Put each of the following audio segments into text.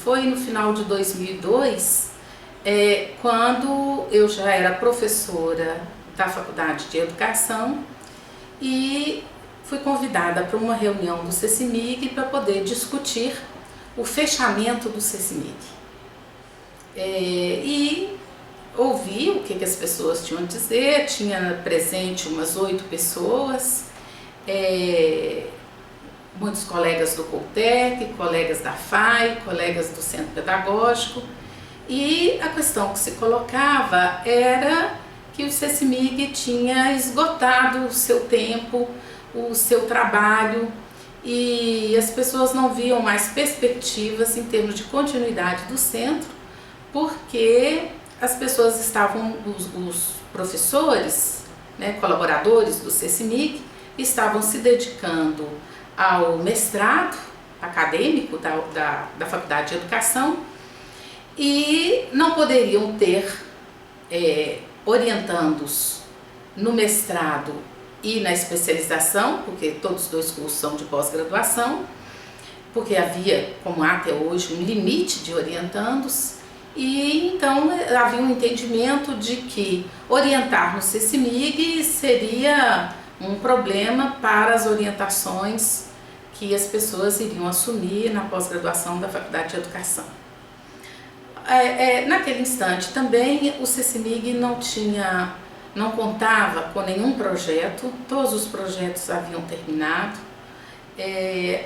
foi no final de 2002, quando eu já era professora da Faculdade de Educação e fui convidada para uma reunião do CECIMIG para poder discutir o fechamento do CECIMIG. E ouvi o que as pessoas tinham a dizer, tinha presente umas 8 pessoas, muitos colegas do COUTEC, colegas da FAI, colegas do Centro Pedagógico, e a questão que se colocava era que o CECIMIG tinha esgotado o seu tempo, o seu trabalho, e as pessoas não viam mais perspectivas em termos de continuidade do centro, porque as pessoas estavam, os professores, colaboradores do CECIMIG, estavam se dedicando ao mestrado acadêmico da Faculdade de Educação e não poderiam ter orientandos no mestrado e na especialização, porque todos os dois cursos são de pós-graduação, porque havia, como há até hoje, um limite de orientandos, e então havia um entendimento de que orientar no CECIMIG seria um problema para as orientações que as pessoas iriam assumir na pós-graduação da Faculdade de Educação. Naquele instante também o CECIMIG não contava com nenhum projeto, todos os projetos haviam terminado,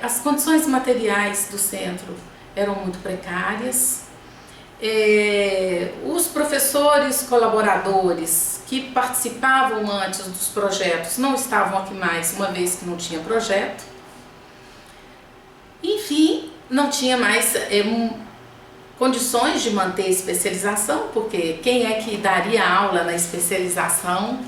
as condições materiais do centro eram muito precárias, os professores colaboradores que participavam antes dos projetos não estavam aqui mais, uma vez que não tinha projeto. Enfim, não tinha mais condições de manter especialização, porque quem é que daria aula na especialização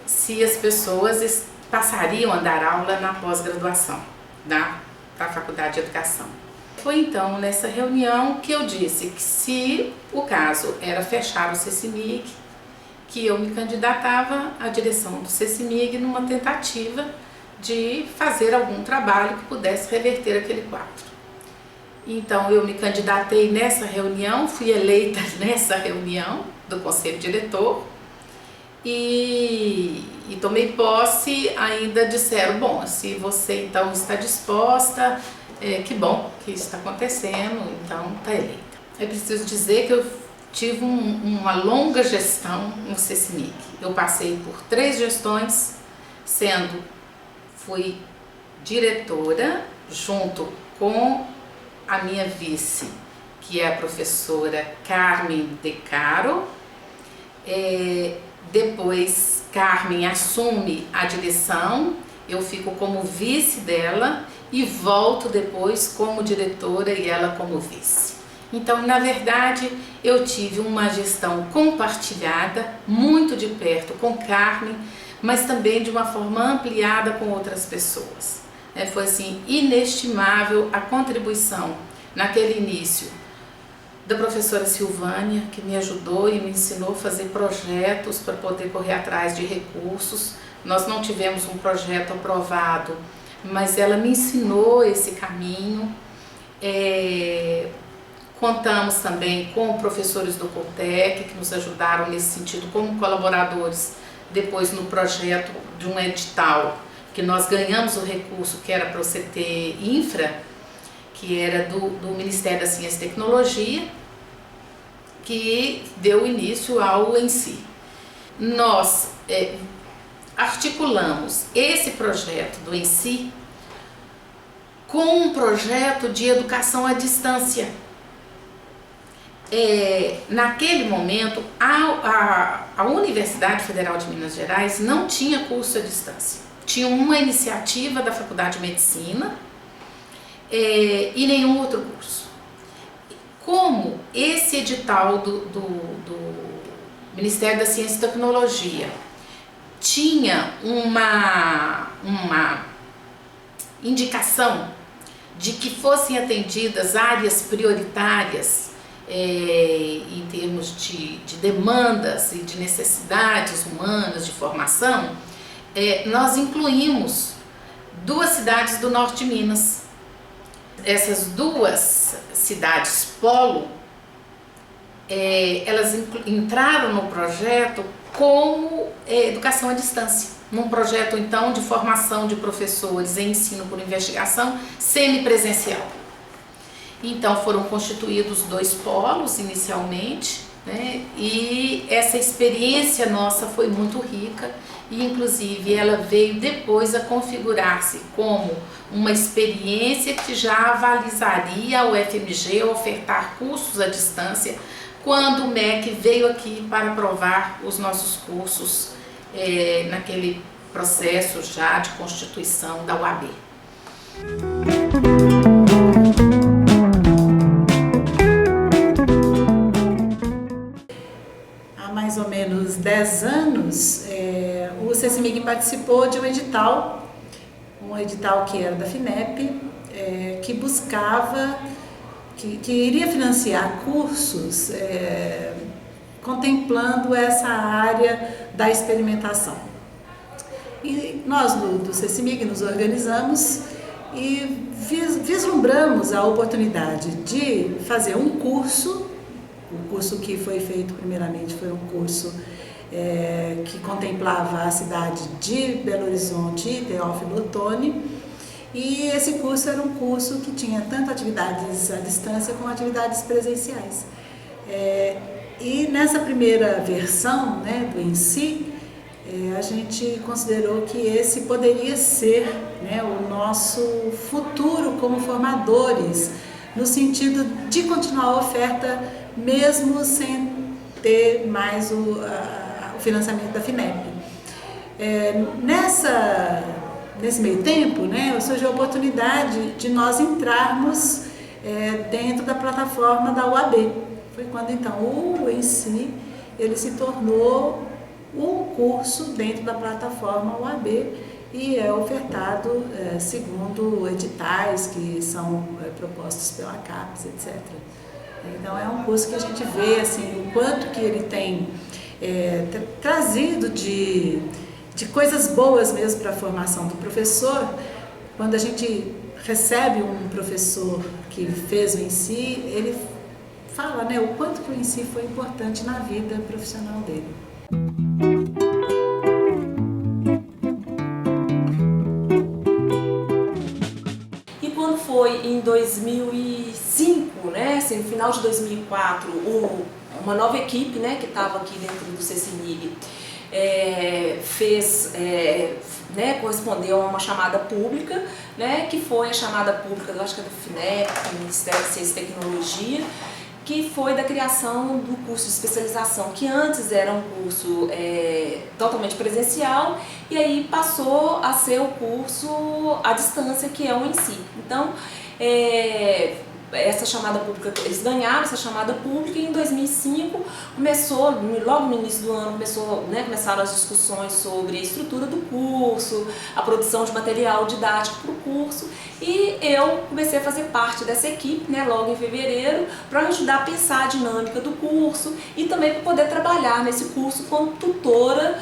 se as pessoas passariam a dar aula na pós-graduação da Faculdade de Educação? Foi então nessa reunião que eu disse que se o caso era fechar o CECIMIG, que eu me candidatava à direção do CECIMIG numa tentativa de fazer algum trabalho que pudesse reverter aquele quadro. Então eu me candidatei nessa reunião, fui eleita nessa reunião do Conselho Diretor e tomei posse. Ainda disseram, bom, se você então está disposta, que bom que isso está acontecendo, então está eleita. É preciso dizer que eu tive uma longa gestão no CECIMIG. Eu passei por 3 gestões, fui diretora junto com a minha vice, que é a professora Carmen De Caro. Depois Carmen assume a direção, eu fico como vice dela e volto depois como diretora e ela como vice. Então, na verdade, eu tive uma gestão compartilhada, muito de perto com Carmen, mas também de uma forma ampliada com outras pessoas. Foi assim, inestimável a contribuição naquele início da professora Silvânia, que me ajudou e me ensinou a fazer projetos para poder correr atrás de recursos. Nós não tivemos um projeto aprovado, mas ela me ensinou esse caminho. Contamos também com professores do COUTEC, que nos ajudaram nesse sentido como colaboradores, depois no projeto de um edital, que nós ganhamos o recurso que era para o CT Infra, que era do Ministério da Ciência e Tecnologia, que deu início ao ENSI. Nós articulamos esse projeto do ENSI com um projeto de educação à distância. Naquele momento, a Universidade Federal de Minas Gerais não tinha curso à distância. Tinha uma iniciativa da Faculdade de Medicina e nenhum outro curso. Como esse edital do Ministério da Ciência e Tecnologia tinha uma indicação de que fossem atendidas áreas prioritárias em termos de demandas e de necessidades humanas de formação, nós incluímos 2 cidades do norte de Minas. Essas 2 cidades polo, elas entraram no projeto como educação à distância, num projeto então de formação de professores em ensino por investigação semipresencial. Então foram constituídos 2 polos inicialmente, né? E essa experiência nossa foi muito rica e inclusive ela veio depois a configurar-se como uma experiência que já avalizaria a UFMG ofertar cursos à distância quando o MEC veio aqui para aprovar os nossos cursos naquele processo já de constituição da UAB. Mais ou menos 10 anos, o CECIMIG participou de um edital que era da FINEP, que buscava, que iria financiar cursos contemplando essa área da experimentação. E nós do CECIMIG nos organizamos e vislumbramos a oportunidade de fazer um curso. O curso que foi feito primeiramente foi um curso que contemplava a cidade de Belo Horizonte e Teófilo Otoni, e esse curso era um curso que tinha tanto atividades à distância como atividades presenciais. E nessa primeira versão, né, do ENSI, a gente considerou que esse poderia ser, né, o nosso futuro como formadores, no sentido de continuar a oferta mesmo sem ter mais o financiamento da FINEP. Nesse meio tempo, né, surgiu a oportunidade de nós entrarmos dentro da plataforma da UAB. Foi quando então o ENSI ele se tornou um curso dentro da plataforma UAB e é ofertado segundo editais que são propostos pela CAPES, etc. Então é um curso que a gente vê assim, o quanto que ele tem trazido de coisas boas mesmo para a formação do professor. Quando a gente recebe um professor que fez o ENSI, ele fala, né, o quanto que o ENSI foi importante na vida profissional dele. E quando foi em 2005, né, assim, no final de 2004, uma nova equipe, né, que estava aqui dentro do CECIMIG, correspondeu a uma chamada pública, né, que foi a chamada pública, eu acho que é do FINEP, do Ministério de Ciência e Tecnologia, que foi da criação do curso de especialização, que antes era um curso totalmente presencial, e aí passou a ser o curso à distância, que é o ENSI. Então, essa chamada pública, eles ganharam essa chamada pública e em 2005 começou, logo no início do ano, começaram as discussões sobre a estrutura do curso, a produção de material didático para o curso, e eu comecei a fazer parte dessa equipe, né, logo em fevereiro, para ajudar a pensar a dinâmica do curso e também para poder trabalhar nesse curso como tutora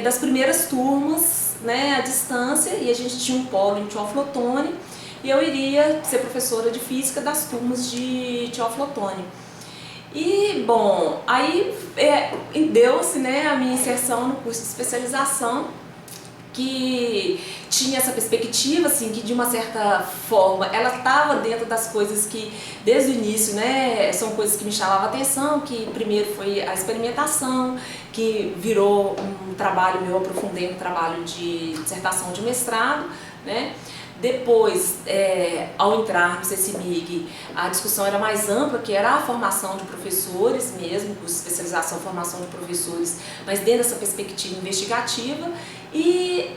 das primeiras turmas, né, à distância, e a gente tinha um polo em Teófilo Otoni, e eu iria ser professora de física das turmas de Teófilo Otoni. E, bom, aí deu-se, né, a minha inserção no curso de especialização, que tinha essa perspectiva, assim, que de uma certa forma ela estava dentro das coisas que, desde o início, né, são coisas que me chamavam a atenção, que primeiro foi a experimentação, que virou um trabalho meu, eu aprofundei no trabalho de dissertação de mestrado, né. Depois, ao entrar no CECIMIG, a discussão era mais ampla, que era a formação de professores mesmo, curso de especialização, formação de professores, mas dentro dessa perspectiva investigativa. E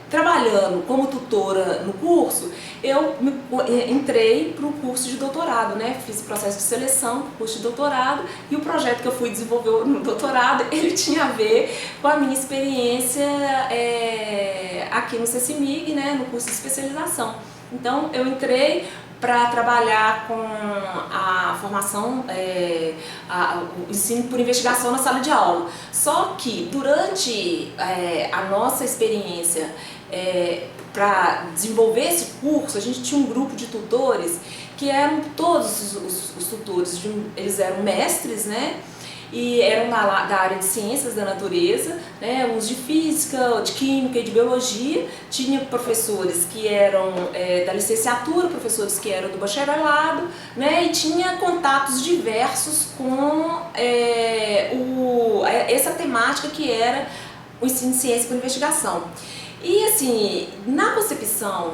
trabalhando como tutora no curso, eu entrei para o curso de doutorado, né? Fiz o processo de seleção do curso de doutorado, e o projeto que eu fui desenvolver no doutorado, ele tinha a ver com a minha experiência aqui no CECIMIG, né? No curso de especialização. Então eu entrei para trabalhar com a formação, o ensino por investigação na sala de aula. Só que durante a nossa experiência para desenvolver esse curso, a gente tinha um grupo de tutores que eram todos os tutores, eles eram mestres, né? E eram da área de ciências da natureza, né, uns de física, de química e de biologia. Tinha professores que eram da licenciatura, professores que eram do bacharelado, né, e tinha contatos diversos com essa temática que era o ensino de ciência por investigação. E assim, na concepção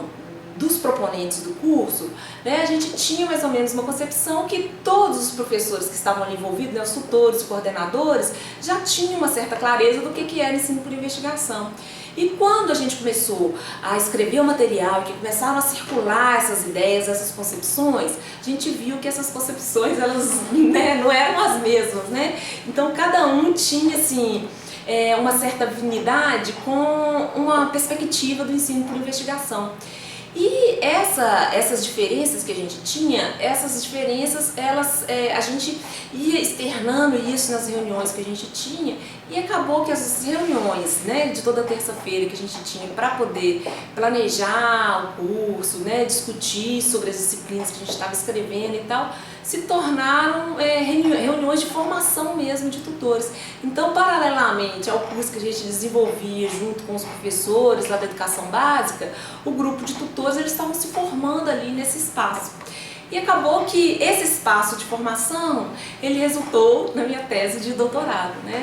dos proponentes do curso, né, a gente tinha mais ou menos uma concepção que todos os professores que estavam ali envolvidos, né, os tutores, os coordenadores, já tinham uma certa clareza do que era ensino por investigação. E quando a gente começou a escrever o material e que começaram a circular essas ideias, essas concepções, a gente viu que essas concepções, elas, né, não eram as mesmas, né? Então cada um tinha assim uma certa afinidade com uma perspectiva do ensino por investigação. E essas diferenças que a gente tinha, essas diferenças, a gente ia externando isso nas reuniões que a gente tinha, e acabou que as reuniões, né, de toda terça-feira que a gente tinha para poder planejar o curso, né, discutir sobre as disciplinas que a gente estava escrevendo e tal, se tornaram reuniões de formação mesmo de tutores. Então, paralelamente ao curso que a gente desenvolvia junto com os professores lá da educação básica, o grupo de tutores, eles estavam se formando ali nesse espaço. E acabou que esse espaço de formação, ele resultou na minha tese de doutorado, né?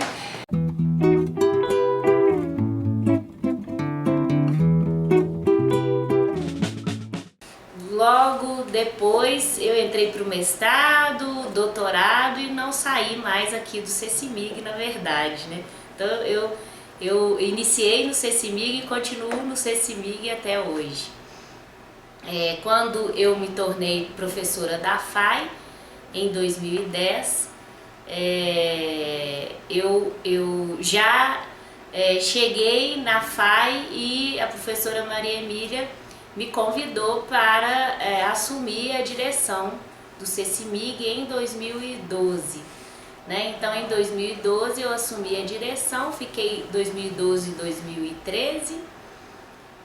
Logo depois eu entrei para o mestrado, doutorado e não saí mais aqui do CECIMIG, na verdade, né? Então eu iniciei no CECIMIG e continuo no CECIMIG até hoje. Quando eu me tornei professora da FAI, em 2010, eu já cheguei na FAI e a professora Maria Emília me convidou para assumir a direção do CECIMIG em 2012. Né? Então, em 2012 eu assumi a direção, fiquei 2012 e 2013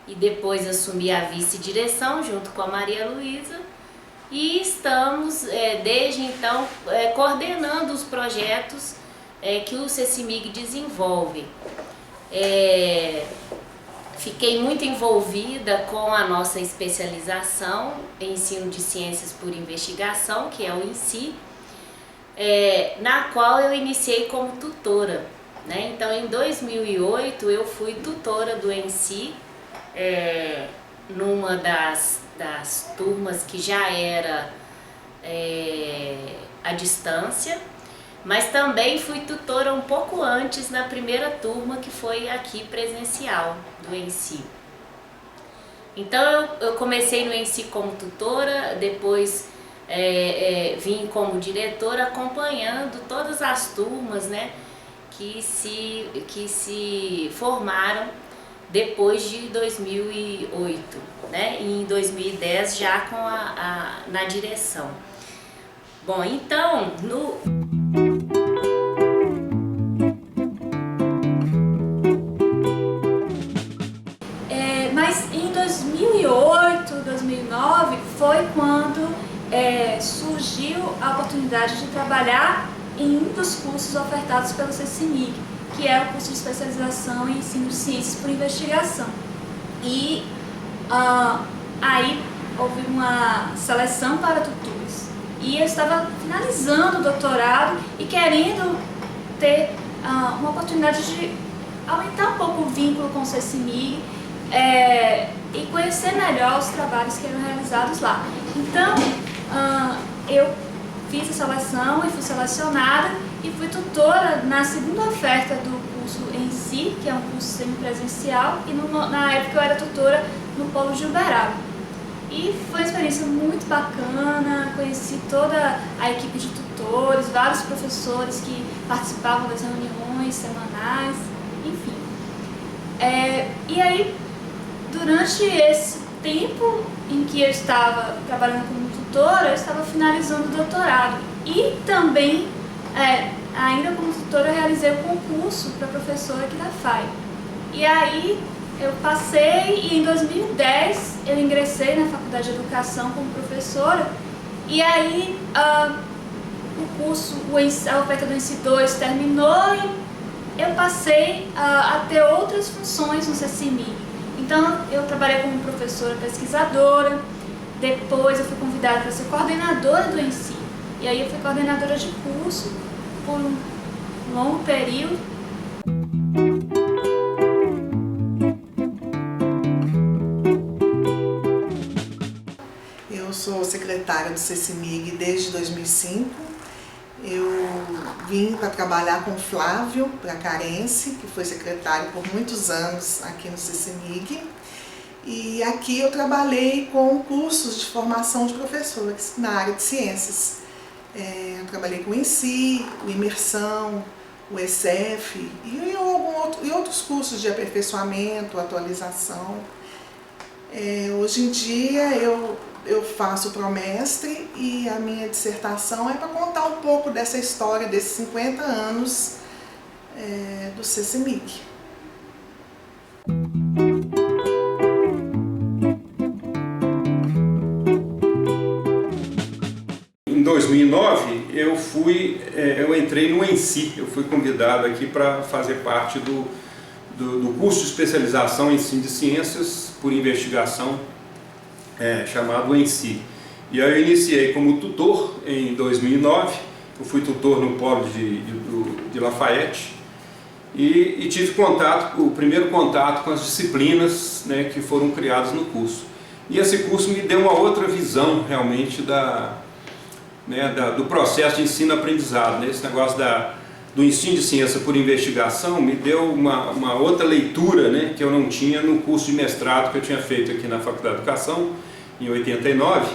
e depois assumi a vice-direção junto com a Maria Luísa e estamos desde então coordenando os projetos que o CECIMIG desenvolve. Fiquei muito envolvida com a nossa especialização em ensino de ciências por investigação, que é o INSI, na qual eu iniciei como tutora, né? Então, em 2008 eu fui tutora do INSI, numa das turmas que já era à distância, mas também fui tutora um pouco antes na primeira turma que foi aqui presencial do ENSI. Então eu comecei no ENSI como tutora, depois vim como diretora acompanhando todas as turmas, né, que se formaram depois de 2008, né, e em 2010 já com na direção. Bom, então mas em 2008, 2009 foi quando surgiu a oportunidade de trabalhar em um dos cursos ofertados pelo CECIMIG, que é o curso de especialização em ensino de ciências por investigação. E aí houve uma seleção para tutores. E eu estava finalizando o doutorado e querendo ter uma oportunidade de aumentar um pouco o vínculo com o CECIMIG e conhecer melhor os trabalhos que eram realizados lá. Então, eu fiz a seleção e fui selecionada e fui tutora na segunda oferta do curso em si, que é um curso semipresencial, e na época eu era tutora no Polo de Uberaba. E foi uma experiência muito bacana, conheci toda a equipe de tutores, vários professores que participavam das reuniões semanais, enfim. E aí, durante esse tempo em que eu estava trabalhando como tutora, eu estava finalizando o doutorado. E também, ainda como tutora, eu realizei o concurso para professora aqui da FAI. E aí, eu passei e em 2010 eu ingressei na Faculdade de Educação como professora E aí o curso, a oferta do ENSI 2 terminou e eu passei a ter outras funções no CECIMIG. Então eu trabalhei como professora pesquisadora, depois eu fui convidada para ser coordenadora do ENSI. E aí eu fui coordenadora de curso por um longo período. Eu sou secretária do CECIMIG desde 2005. Eu vim para trabalhar com o Flávio Bracarense, que foi secretário por muitos anos aqui no CECIMIG. E aqui eu trabalhei com cursos de formação de professores na área de ciências. Eu trabalhei com o ENSI, o Imersão, o ECEF e outros cursos de aperfeiçoamento, atualização. Hoje em dia eu faço promestre e a minha dissertação é para contar um pouco dessa história desses 50 anos do CECIMIG. Em 2009 eu entrei no ENSI, eu fui convidado aqui para fazer parte do curso de especialização em ensino de ciências por investigação, chamado ENSI. E aí eu iniciei como tutor em 2009, eu fui tutor no Polo de Lafayette e tive o primeiro contato com as disciplinas, né, que foram criadas no curso. E esse curso me deu uma outra visão realmente do processo de ensino-aprendizado, né? Esse negócio do ensino de ciência por investigação me deu uma outra leitura, né, que eu não tinha no curso de mestrado que eu tinha feito aqui na Faculdade de Educação, em 89,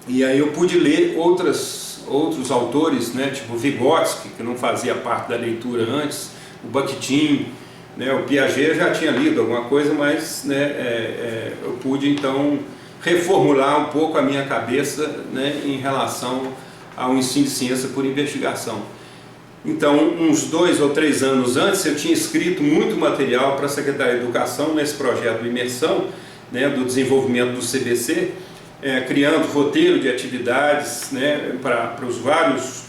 e aí eu pude ler outros autores, né, tipo Vygotsky, que não fazia parte da leitura antes, o Bakhtin, né, o Piaget eu já tinha lido alguma coisa, mas né, eu pude então reformular um pouco a minha cabeça, né, em relação ao ensino de ciência por investigação. Então, uns 2 ou 3 anos antes, eu tinha escrito muito material para a Secretaria de Educação nesse projeto de imersão, né, do desenvolvimento do CBC, criando roteiro de atividades, né, para os vários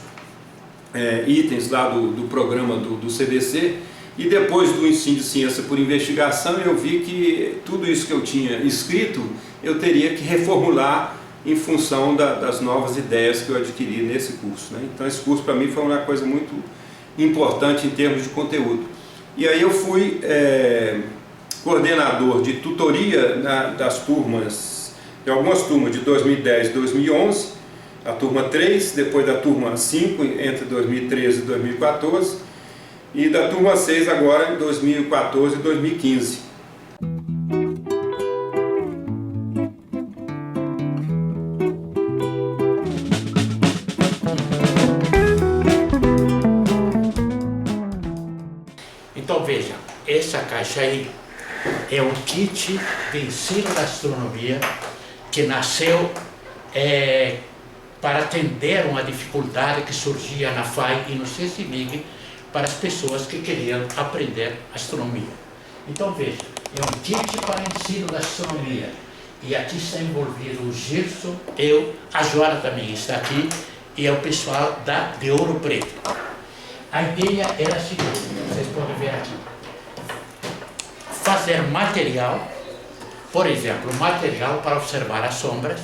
itens lá do programa do CBC. E depois do ensino de ciência por investigação, eu vi que tudo isso que eu tinha escrito, eu teria que reformular em função das novas ideias que eu adquiri nesse curso, né? Então esse curso para mim foi uma coisa muito importante em termos de conteúdo. E aí eu fui coordenador de tutoria das turmas, de algumas turmas de 2010 e 2011, a turma 3, depois da turma 5 entre 2013 e 2014, e da turma 6 agora em 2014 e 2015. Então veja, essa caixa aí é um kit de ensino da astronomia que nasceu para atender uma dificuldade que surgia na FAI e no CECIMIG para as pessoas que queriam aprender astronomia. Então veja, é um kit para ensino da astronomia. E aqui está envolvido o Gerson, eu, a Joana também está aqui, e é o pessoal de Ouro Preto. A ideia era a seguinte, vocês podem ver aqui. Fazer material, por exemplo, material para observar as sombras.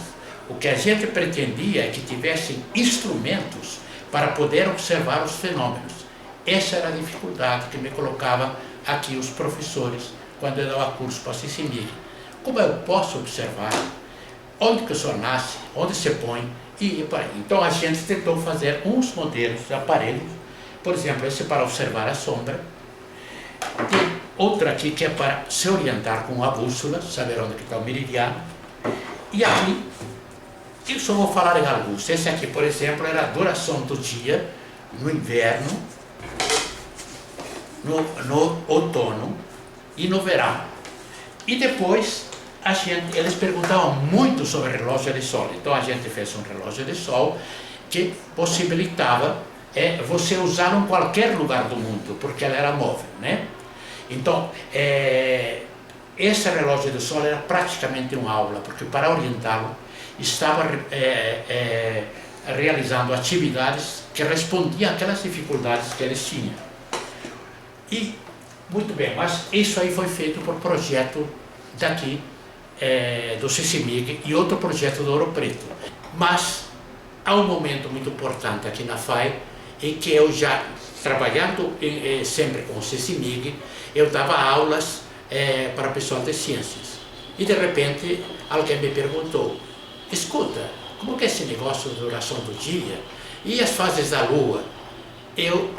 O que a gente pretendia é que tivessem instrumentos para poder observar os fenômenos. Essa era a dificuldade que me colocava aqui os professores quando eu dava curso para a CECIMIG. Como eu posso observar onde que o sol nasce, onde se põe e por aí. Então a gente tentou fazer uns modelos de aparelhos, por exemplo, esse para observar a sombra. Tem outro aqui que é para se orientar com a bússola, saber onde está o meridiano. E aqui, eu só vou falar em alguns. Esse aqui, por exemplo, era a duração do dia no inverno, no outono e no verão. E depois, eles perguntavam muito sobre relógio de sol. Então a gente fez um relógio de sol que possibilitava você usar em qualquer lugar do mundo, porque ela era móvel, né? Então, esse relógio do sol era praticamente uma aula, porque para orientá-lo estava realizando atividades que respondiam àquelas dificuldades que eles tinham. E, muito bem, mas isso aí foi feito por projeto daqui, do CECIMIG e outro projeto do Ouro Preto. Mas há um momento muito importante aqui na FAI, em que eu já, trabalhando sempre com o CECIMIG, eu dava aulas para pessoal de ciências. E de repente alguém me perguntou: escuta, como que é esse negócio de duração do dia e as fases da Lua? Eu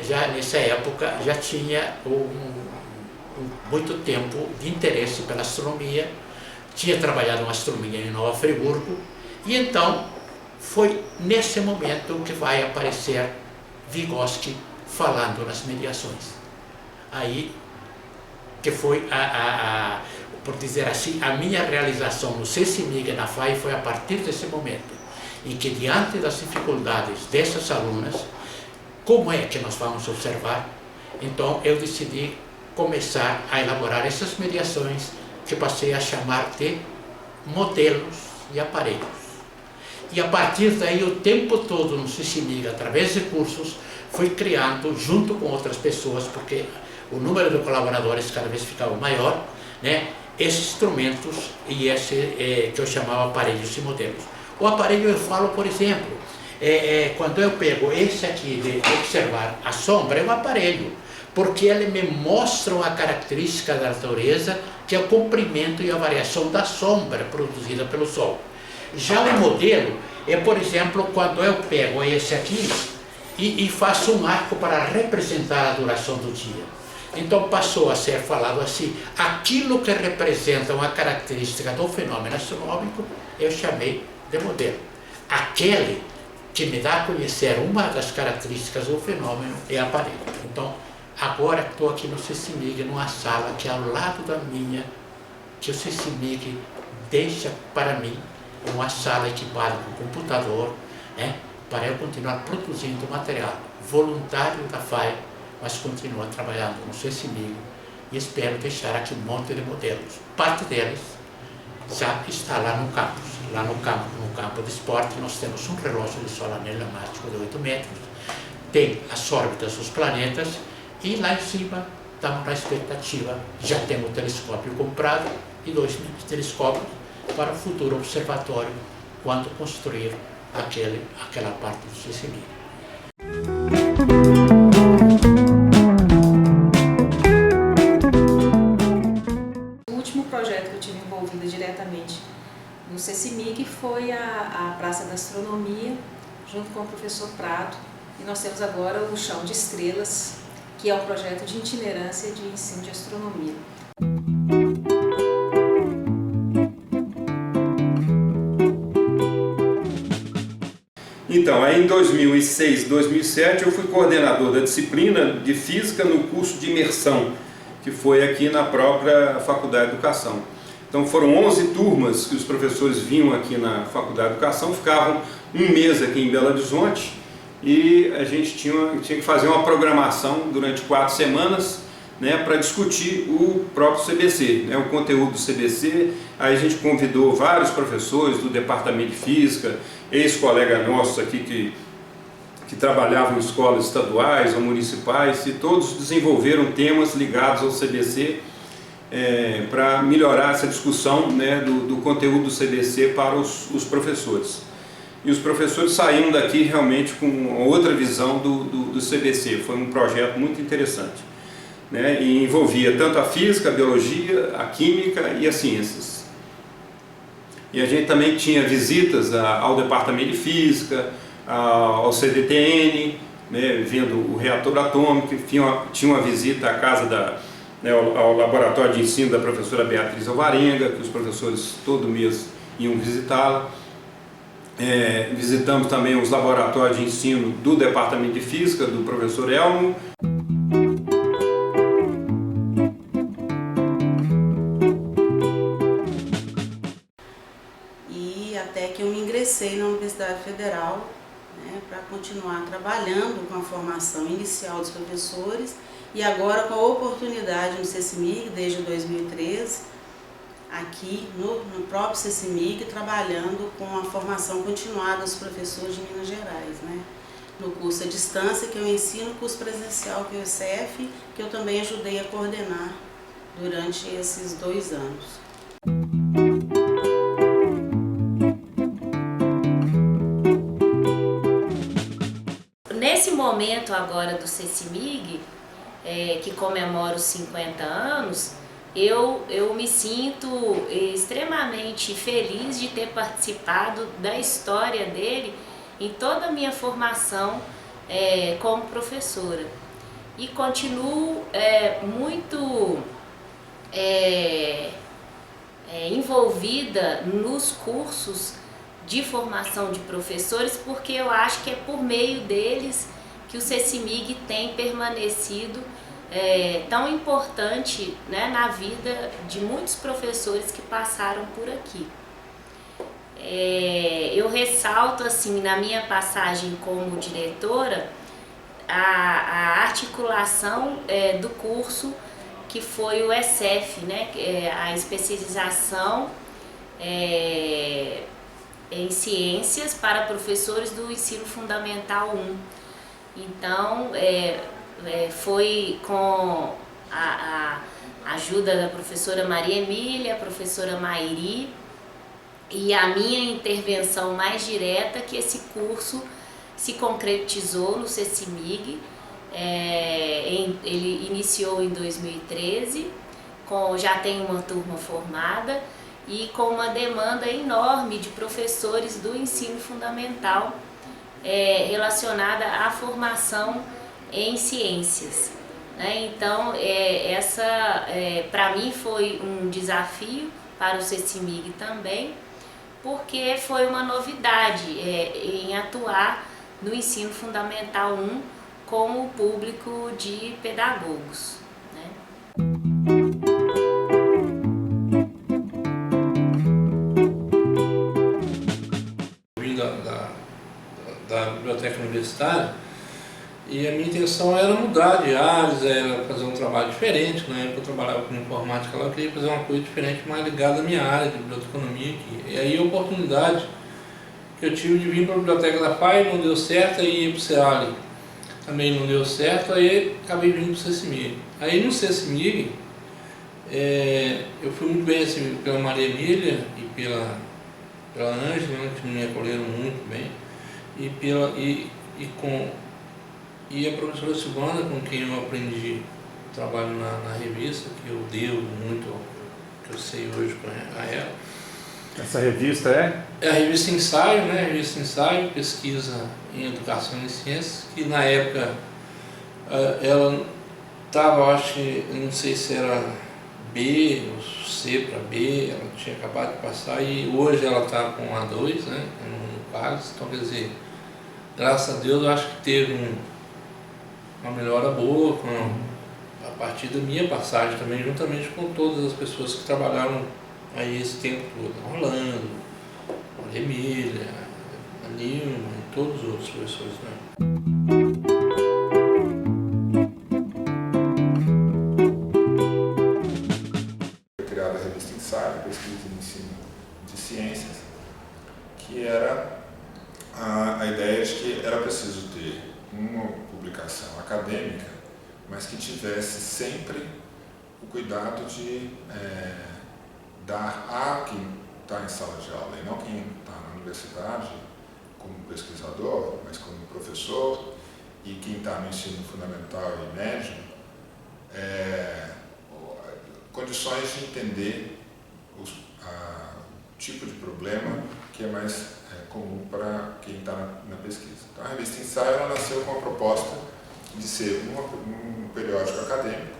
já nessa época já tinha muito tempo de interesse pela astronomia, tinha trabalhado em astronomia em Nova Friburgo, e então foi nesse momento que vai aparecer Vygotsky falando nas mediações. Aí que foi, por dizer assim, a minha realização no CECIMIG e na FAI foi a partir desse momento, em que diante das dificuldades dessas alunas, como é que nós vamos observar? Então eu decidi começar a elaborar essas mediações que passei a chamar de modelos e aparelhos. E a partir daí, o tempo todo no CECIMIG, através de cursos, fui criando, junto com outras pessoas, porque o número de colaboradores cada vez ficava maior, né, esses instrumentos e esse que eu chamava aparelhos e modelos. O aparelho, eu falo, por exemplo, quando eu pego esse aqui de observar a sombra, é um aparelho, porque ele me mostra uma característica da natureza, que é o comprimento e a variação da sombra produzida pelo Sol. Já o modelo é, por exemplo, quando eu pego esse aqui e faço um arco para representar a duração do dia. Então passou a ser falado assim, aquilo que representa uma característica do fenômeno astronômico, eu chamei de modelo. Aquele que me dá a conhecer uma das características do fenômeno é aparelho. Então, agora estou aqui no CECIMIG, numa sala que é ao lado da minha, que o CECIMIG deixa para mim, uma sala equipada com computador, né, para eu continuar produzindo material voluntário da FAI, mas continuar trabalhando no CECIMIG, e espero deixar aqui um monte de modelos. Parte deles já está lá no campus. Lá no campo de esporte, nós temos um relógio de sol anelmático de 8 metros, tem as órbitas dos planetas, e lá em cima estamos na expectativa, já temos o telescópio comprado e 2 telescópios para o futuro observatório, quando construir aquela parte do CECIMIG. O último projeto que eu tive envolvida diretamente no CECIMIG foi a Praça da Astronomia, junto com o professor Prato, e nós temos agora o Chão de Estrelas, que é um projeto de itinerância de ensino de astronomia. Então, aí em 2006, 2007, eu fui coordenador da disciplina de Física no curso de imersão, que foi aqui na própria Faculdade de Educação. Então foram 11 turmas que os professores vinham aqui na Faculdade de Educação, ficavam um mês aqui em Belo Horizonte, e a gente tinha que fazer uma programação durante 4 semanas, né, para discutir o próprio CBC, né, o conteúdo do CBC. Aí a gente convidou vários professores do Departamento de Física, ex-colegas nossos aqui que trabalhavam em escolas estaduais ou municipais, e todos desenvolveram temas ligados ao CBC para melhorar essa discussão, né, do conteúdo do CBC para os professores. E os professores saíram daqui realmente com outra visão do CBC. Foi um projeto muito interessante, né, e envolvia tanto a física, a biologia, a química e as ciências. E a gente também tinha visitas ao Departamento de Física, ao CDTN, né, vendo o reator atômico. Tinha uma visita à casa ao laboratório de ensino da professora Beatriz Alvarenga, que os professores todo mês iam visitá-la. Visitamos também os laboratórios de ensino do Departamento de Física, do professor Elmo. E até que eu me ingressei na Universidade Federal, né, para continuar trabalhando com a formação inicial dos professores e agora com a oportunidade no CECIMIG, desde 2013, aqui no próprio CECIMIG, trabalhando com a formação continuada dos professores de Minas Gerais, né? No curso à distância que eu ensino, curso presencial que é o ICF, que eu também ajudei a coordenar durante esses 2 anos. Nesse momento agora do CECIMIG, que comemora os 50 anos, eu me sinto extremamente feliz de ter participado da história dele em toda a minha formação como professora. E continuo muito envolvida nos cursos de formação de professores, porque eu acho que é por meio deles que o CECIMIG tem permanecido tão importante, né, na vida de muitos professores que passaram por aqui. Eu ressalto, assim, na minha passagem como diretora, a articulação do curso que foi o ESEF, né, a especialização em ciências para professores do ensino fundamental 1. Então, foi com a ajuda da professora Maria Emília, a professora Mairi e a minha intervenção mais direta que esse curso se concretizou no CECIMIG. Ele iniciou em 2013, já tem uma turma formada e com uma demanda enorme de professores do ensino fundamental relacionada à formação em ciências, né? Então, para mim foi um desafio, para o CECIMIG também, porque foi uma novidade em atuar no ensino fundamental 1 com o público de pedagogos, né? Eu vim da biblioteca universitária e a minha intenção era mudar de áreas, era fazer um trabalho diferente. Na época eu trabalhava com informática lá, eu queria fazer uma coisa diferente, mais ligada à minha área de biblioteconomia aqui. E aí a oportunidade que eu tive de vir para a biblioteca da FAI não deu certo, aí ia para o CEALI também não deu certo, aí acabei vindo para o CECIMIG. Aí no CECIMIG eu fui muito bem assim, pela Maria Emília e pela Ângela, que me acolheram muito bem, e a professora Silvana, com quem eu aprendi trabalho na revista, que eu devo muito ao que eu sei hoje a ela. Essa revista é? É a revista Ensaio, né? A revista Ensaio, pesquisa em educação e ciências, que na época ela estava, acho que, não sei se era B ou C para B, ela tinha acabado de passar e hoje ela está com A2, né? No CAGS, então quer dizer, graças a Deus eu acho que teve uma melhora boa a partir da minha passagem também, juntamente com todas as pessoas que trabalharam aí esse tempo todo, Rolando, a Emília, a Nilma e todos os outros professores, né? Foi criada a revista Ensaio, pesquisa e ensino de ciências, que era a ideia de que era preciso ter uma publicação acadêmica, mas que tivesse sempre o cuidado de dar a quem está em sala de aula, e não quem está na universidade como pesquisador, mas como professor, e quem está no ensino fundamental e médio, condições de entender o tipo de problema que é mais comum para quem está na pesquisa. Então, a revista Ensaio ela nasceu com a proposta de ser um periódico acadêmico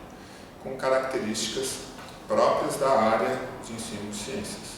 com características próprias da área de ensino de ciências.